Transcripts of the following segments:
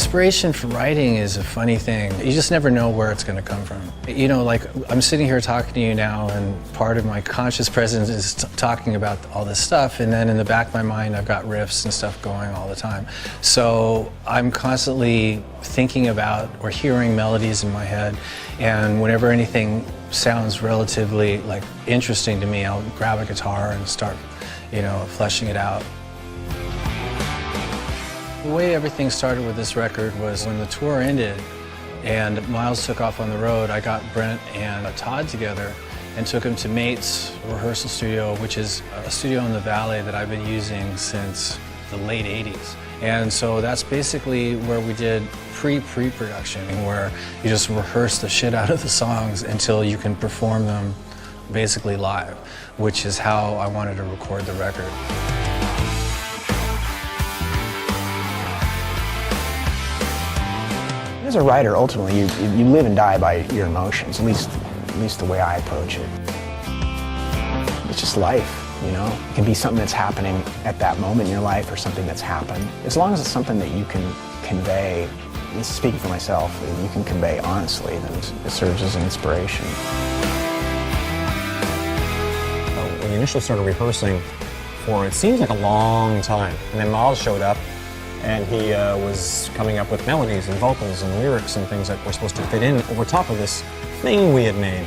Inspiration for writing is a funny thing. You just never know where it's going to come from. You know, like I'm sitting here talking to you now, and part of my conscious presence is talking about all this stuff, and then in the back of my mind I've got riffs and stuff going all the time. So I'm constantly thinking about or hearing melodies in my head, and whenever anything sounds relatively like interesting to me, I'll grab a guitar and start, you know, fleshing it out. The way everything started with this record was when the tour ended and Miles took off on the road. I got Brent and Todd together and took him to Mate's rehearsal studio, which is a studio in the Valley that I've been using since the late 80s. And so that's basically where we did pre-production, where you just rehearse the shit out of the songs until you can perform them basically live, which is how I wanted to record the record. As a writer, ultimately, you live and die by your emotions, at least the way I approach it. It's just life, you know? It can be something that's happening at that moment in your life or something that's happened. As long as it's something that you can convey, this is speaking for myself, you can convey honestly, then it serves as an inspiration. When we initially started rehearsing for it seems like a long time, and then Miles showed up, and he was coming up with melodies and vocals and lyrics and things that were supposed to fit in over top of this thing we had made.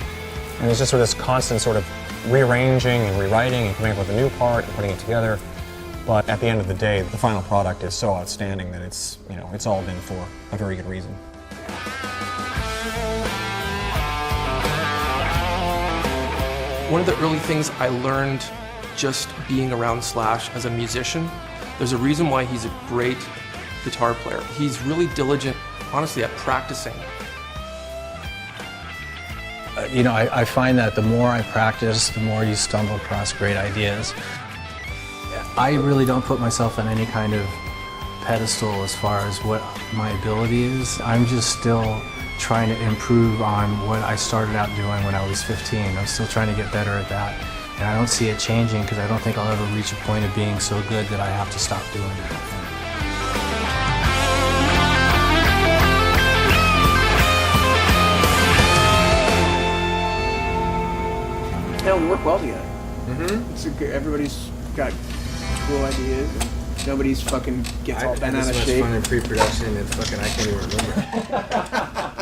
And there's just sort of this constant sort of rearranging and rewriting and coming up with a new part and putting it together. But at the end of the day, the final product is so outstanding that it's, you know, it's all been for a very good reason. One of the early things I learned just being around Slash as a musician, there's a reason why he's a great guitar player. He's really diligent, honestly, at practicing. You know, I find that the more I practice, the more you stumble across great ideas. I really don't put myself on any kind of pedestal as far as what my ability is. I'm just still trying to improve on what I started out doing when I was 15. I'm still trying to get better at that. And I don't see it changing because I don't think I'll ever reach a point of being so good that I have to stop doing it. They'll work well together. It's everybody's got cool ideas, and nobody's fucking gets all bent out of shape. This was fun in pre-production, and fucking I can't even remember.